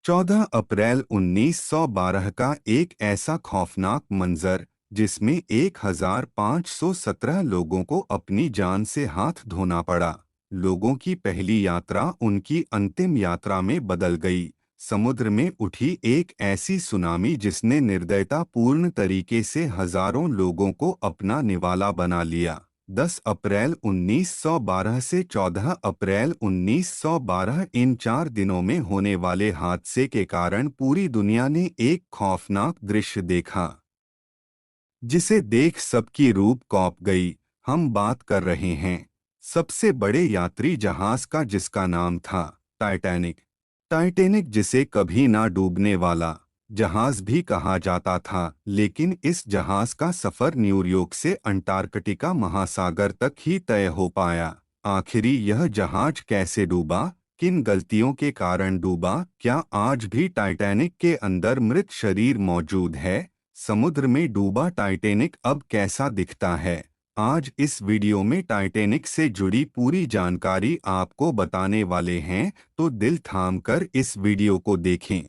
14 अप्रैल 1912 का एक ऐसा खौफनाक मंजर जिसमें 1517 लोगों को अपनी जान से हाथ धोना पड़ा। लोगों की पहली यात्रा उनकी अंतिम यात्रा में बदल गई। समुद्र में उठी एक ऐसी सुनामी जिसने निर्दयतापूर्ण तरीके से हजारों लोगों को अपना निवाला बना लिया। 10 अप्रैल 1912 से 14 अप्रैल 1912 इन 4 दिनों में होने वाले हादसे के कारण पूरी दुनिया ने एक खौफनाक दृश्य देखा, जिसे देख सबकी रूप कौंप गई। हम बात कर रहे हैं सबसे बड़े यात्री जहाज का, जिसका नाम था टाइटैनिक। टाइटैनिक जिसे कभी ना डूबने वाला जहाज भी कहा जाता था, लेकिन इस जहाज का सफर न्यूयॉर्क से अंटार्कटिका महासागर तक ही तय हो पाया। आखिरी यह जहाज कैसे डूबा, किन गलतियों के कारण डूबा, क्या आज भी टाइटैनिक के अंदर मृत शरीर मौजूद है, समुद्र में डूबा टाइटैनिक अब कैसा दिखता है, आज इस वीडियो में टाइटैनिक से जुड़ी पूरी जानकारी आपको बताने वाले हैं, तो दिल थामकर इस वीडियो को देखें।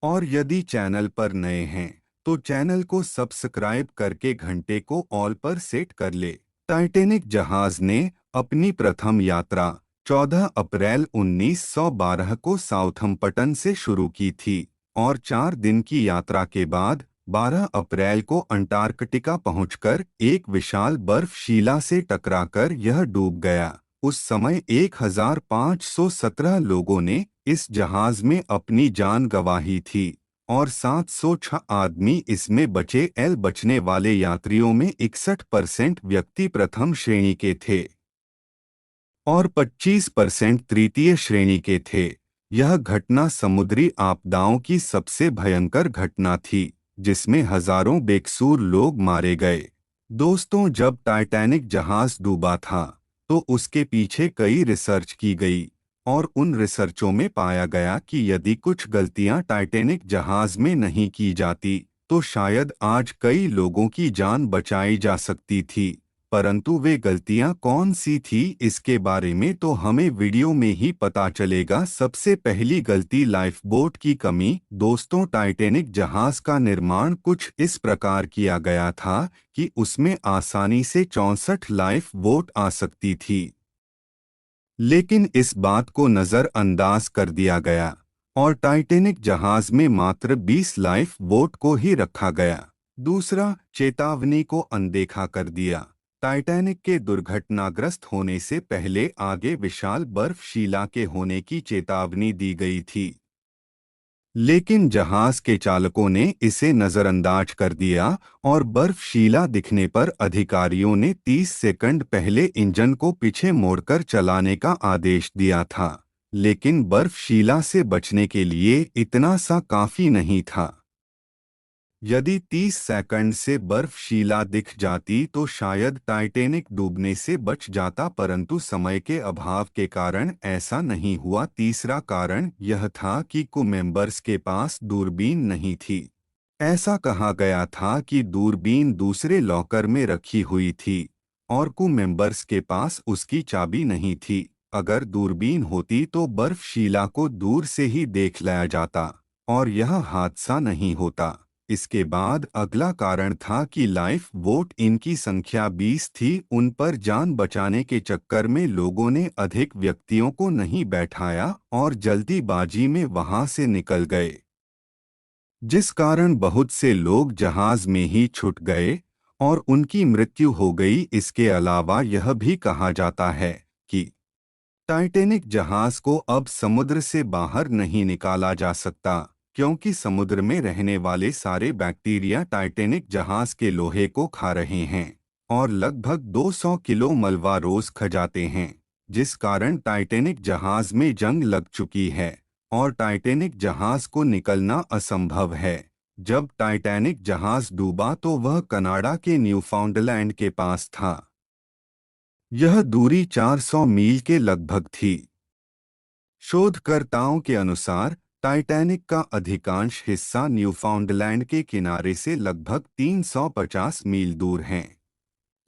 और यदि चैनल पर नए हैं तो चैनल को सब्सक्राइब करके घंटे को ऑल पर सेट कर ले। टाइटैनिक जहाज ने अपनी प्रथम यात्रा 14 अप्रैल 1912 को साउथम्पटन से शुरू की थी और 4 दिन की यात्रा के बाद 12 अप्रैल को अंटार्कटिका पहुंचकर एक विशाल बर्फशीला से टकराकर यह डूब गया। उस समय 1517 लोगों ने इस जहाज में अपनी जान गंवाई थी और 706 आदमी इसमें बचे। बचने वाले यात्रियों में 61% व्यक्ति प्रथम श्रेणी के थे और 25% तृतीय श्रेणी के थे। यह घटना समुद्री आपदाओं की सबसे भयंकर घटना थी, जिसमें हजारों बेकसूर लोग मारे गए। दोस्तों, जब टाइटैनिक जहाज डूबा था तो उसके पीछे कई रिसर्च की गई और उन रिसर्चों में पाया गया कि यदि कुछ गलतियां टाइटैनिक जहाज में नहीं की जाती तो शायद आज कई लोगों की जान बचाई जा सकती थी। परंतु वे गलतियां कौन सी थी, इसके बारे में तो हमें वीडियो में ही पता चलेगा। सबसे पहली गलती, लाइफ बोट की कमी। दोस्तों, टाइटैनिक जहाज का निर्माण कुछ इस प्रकार किया गया था कि उसमें आसानी से 64 लाइफ बोट आ सकती थी, लेकिन इस बात को नज़रअंदाज कर दिया गया और टाइटैनिक जहाज में मात्र 20 लाइफ बोट को ही रखा गया। दूसरा, चेतावनी को अनदेखा कर दिया। टाइटैनिक के दुर्घटनाग्रस्त होने से पहले आगे विशाल बर्फशीला के होने की चेतावनी दी गई थी, लेकिन जहाज के चालकों ने इसे नज़रअंदाज कर दिया और बर्फशीला दिखने पर अधिकारियों ने 30 सेकंड पहले इंजन को पीछे मोड़कर चलाने का आदेश दिया था। लेकिन बर्फशीला से बचने के लिए इतना सा काफी नहीं था। यदि 30 सेकंड से बर्फशीला दिख जाती तो शायद टाइटैनिक डूबने से बच जाता, परंतु समय के अभाव के कारण ऐसा नहीं हुआ। तीसरा कारण यह था कि क्रू मेंबर्स के पास दूरबीन नहीं थी। ऐसा कहा गया था कि दूरबीन दूसरे लॉकर में रखी हुई थी और क्रू मेंबर्स के पास उसकी चाबी नहीं थी। अगर दूरबीन होती तो बर्फशीला को दूर से ही देख लिया जाता और यह हादसा नहीं होता। इसके बाद अगला कारण था कि लाइफ बोट, इनकी संख्या 20 थी, उन पर जान बचाने के चक्कर में लोगों ने अधिक व्यक्तियों को नहीं बैठाया और जल्दीबाजी में वहां से निकल गए, जिस कारण बहुत से लोग जहाज में ही छूट गए और उनकी मृत्यु हो गई। इसके अलावा यह भी कहा जाता है कि टाइटैनिक जहाज को अब समुद्र से बाहर नहीं निकाला जा सकता, क्योंकि समुद्र में रहने वाले सारे बैक्टीरिया टाइटैनिक जहाज के लोहे को खा रहे हैं और लगभग 200 किलो मलबा रोज खा जाते हैं, जिस कारण टाइटैनिक जहाज में जंग लग चुकी है और टाइटैनिक जहाज को निकलना असंभव है। जब टाइटैनिक जहाज डूबा तो वह कनाडा के न्यूफाउंडलैंड के पास था। यह दूरी 400 मील के लगभग थी। शोधकर्ताओं के अनुसार टाइटैनिक का अधिकांश हिस्सा न्यूफाउंडलैंड के किनारे से लगभग 350 मील दूर है।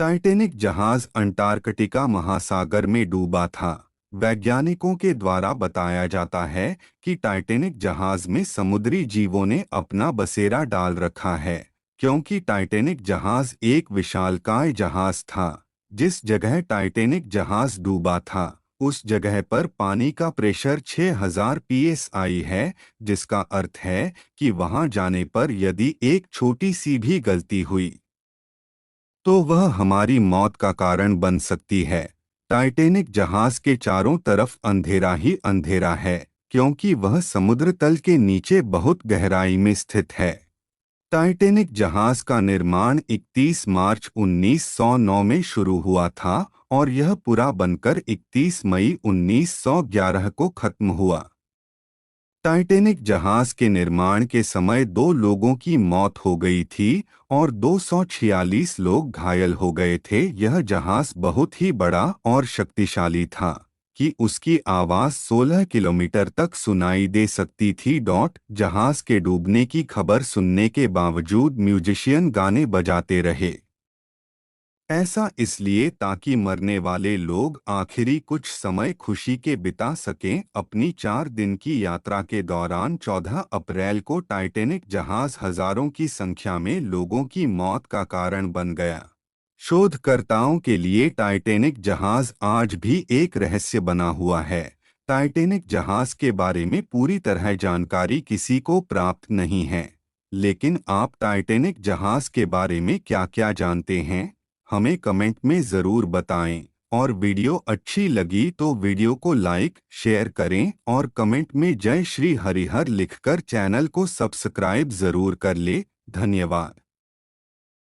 टाइटैनिक जहाज अंटार्कटिका महासागर में डूबा था वैज्ञानिकों के द्वारा बताया जाता है कि टाइटैनिक जहाज में समुद्री जीवों ने अपना बसेरा डाल रखा है, क्योंकि टाइटैनिक जहाज एक विशालकाय जहाज था। जिस जगह टाइटैनिक जहाज डूबा था उस जगह पर पानी का प्रेशर 6000 psi है, जिसका अर्थ है कि वहां जाने पर यदि एक छोटी सी भी गलती हुई तो वह हमारी मौत का कारण बन सकती है। टाइटैनिक जहाज के चारों तरफ अंधेरा ही अंधेरा है, क्योंकि वह समुद्र तल के नीचे बहुत गहराई में स्थित है। टाइटैनिक जहाज का निर्माण 31 मार्च 1909 में शुरू हुआ था और यह पूरा बनकर 31 मई 1911 को खत्म हुआ। टाइटैनिक जहाज के निर्माण के समय 2 लोगों की मौत हो गई थी और 246 लोग घायल हो गए थे। यह जहाज बहुत ही बड़ा और शक्तिशाली था कि उसकी आवाज 16 किलोमीटर तक सुनाई दे सकती थी। जहाज के डूबने की खबर सुनने के बावजूद म्यूजिशियन गाने बजाते रहे। ऐसा इसलिए ताकि मरने वाले लोग आखिरी कुछ समय खुशी के बिता सकें। अपनी 4 दिन की यात्रा के दौरान 14 अप्रैल को टाइटैनिक जहाज हजारों की संख्या में लोगों की मौत का कारण बन गया। शोधकर्ताओं के लिए टाइटैनिक जहाज आज भी एक रहस्य बना हुआ है। टाइटैनिक जहाज के बारे में पूरी तरह जानकारी किसी को प्राप्त नहीं है, लेकिन आप टाइटैनिक जहाज के बारे में क्या-क्या जानते हैं? हमें कमेंट में ज़रूर बताएं। और वीडियो अच्छी लगी तो वीडियो को लाइक, शेयर करें और कमेंट में जय श्री हरिहर लिखकर चैनल को सब्सक्राइब ज़रूर कर ले। धन्यवाद।